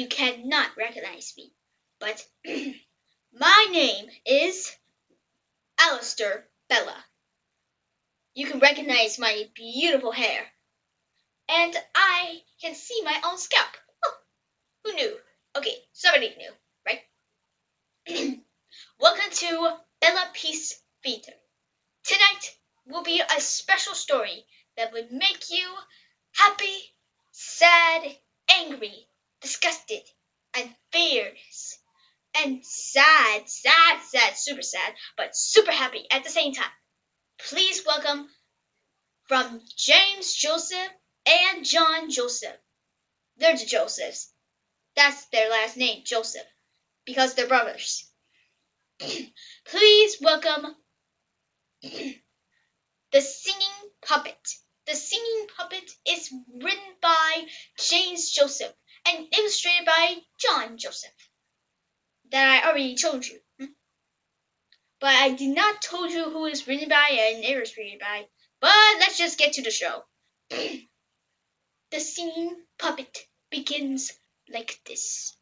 you cannot recognize me, but my name is Alistair Bella. You can recognize my beautiful hair, and I can see my own scalp. Oh, who knew? Okay, somebody knew, right? Welcome to Bellapiece Theater. Tonight will be a special story that would make you happy, sad, angry, disgusted, and fierce, and sad, super sad, but super happy at the same time. Please welcome from James Joseph and John Joseph. They're the Josephs. That's their last name, Joseph, because they're brothers. Please welcome The Singing Puppet. The Singing Puppet is written by James Joseph and illustrated by John Joseph. That I already told you. But I did not told you who is written by and illustrated by. But let's just get to the show. The Singing Puppet begins like this.